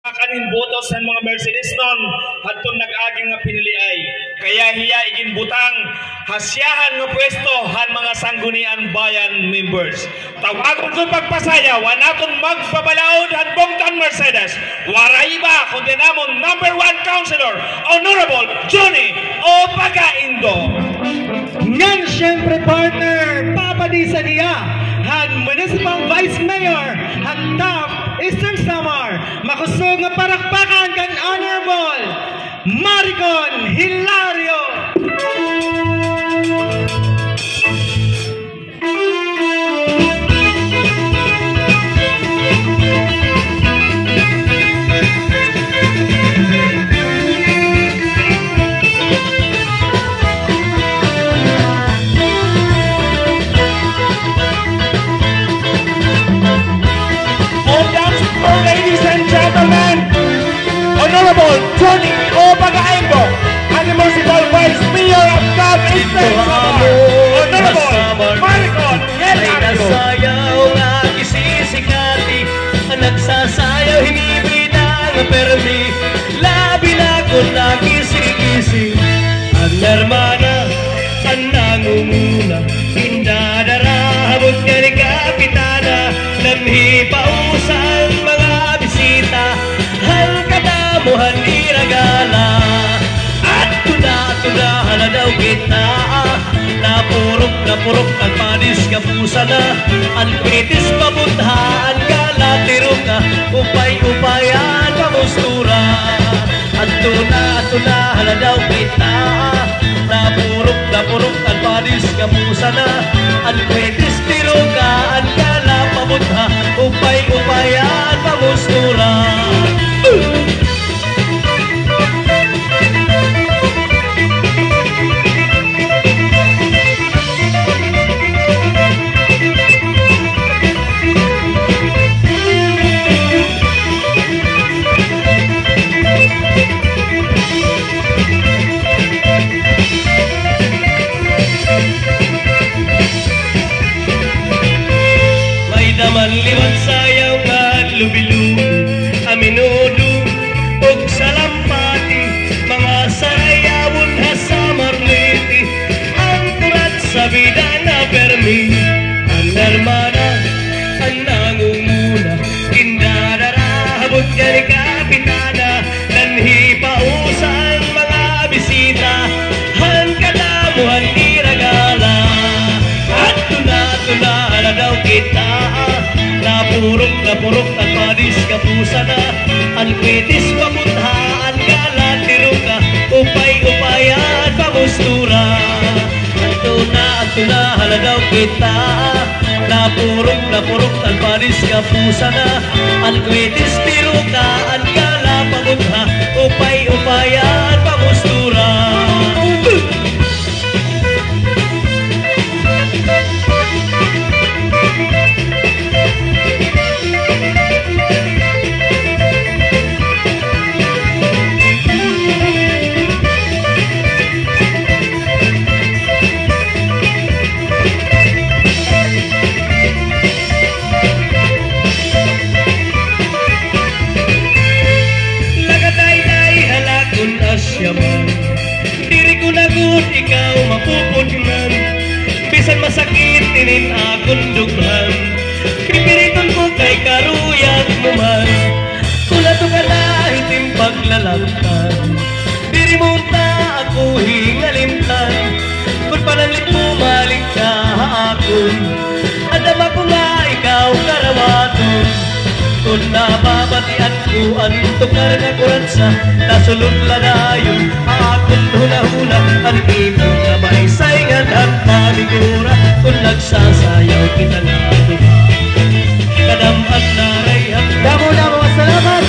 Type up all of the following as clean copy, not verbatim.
kanin botos ng mga Mercedes nun hadtong nag-aging nga piniliay. Kaya hiya igin butang hasyahan nga pwesto han mga sanggunian bayan members. Tawagon ko pagpasaya wanaton magpabalaod han bongtan Mercedes. Waray ba kundi namon number 1 councilor Honorable Johnny Opagaindo. Ngan syempre partner papadisa niya han Municipal Vice Mayor han Taft Eastern Samar makusog nga parakpakan kan Honorable Maricon Hilario. Honorable Johnny Opagaindo, and the Municipal Vice Mayor of Taft Eastern Samar, Honorable Maricon Hilario. Nagsasayaw nga kisisikati, nagsasayaw hinibida nga permi, labi na ko na kisi-kisi. Ang hermana, ang nangunguna, indadarahabot ka ni Kapitana, namhipausan mga bisita, muhan iragala at tuna daw kita napurok ang panis kapusa na ang kritis pabuthaan galatiro ka upay-upayan pamustura at tuna daw kita napurok ang panis kapusa na ang kritis tiro ka ang gala pabutha upay-upayan pamustura. Manliwat sayaw nga lubilubi aminudo og salampati mga sarayawon ha sa marliti ang kurat sa vida na permi ang hermana ang nangunguna indadarahabot ka ni Kapitana nanhipausan mga bisita han kadamuhan ni ragala at tuna daw kita napurok ang panis kapusa na ang kritis pamuthaan galatiro ka upay-upayan pamustura ang tuna haladaw kita napurok ang panis kapusa na ang kritis tiro ka ang gala pamutha upay-upayan pamustura. Diri ko lagot ikaw mapupudman bisan masakit tinin akong dughan pipiriton ko kay karuyat mo man kula to ka lahitim paglalangtan diri mo ta ako hingalimtan kung panalit mo maling ka akon adama ko nga ikaw karawaton kung nababatian ko ang tukar na kuransa nasulod ladayon akong hula-hula ang ipong kabay saingan ang pamigura kung nagsasayaw kita nga duha kadamhan na rayhan Damo salamat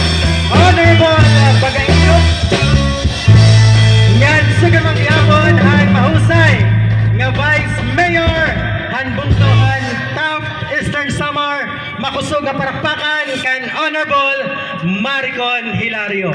Honorable Opagaindo. Ngan sugamang yapon ang mahusay nga Vice Mayor han bungtohan Taft Eastern Samar makusog nga parakpakan kan Honorable Maricon Hilario.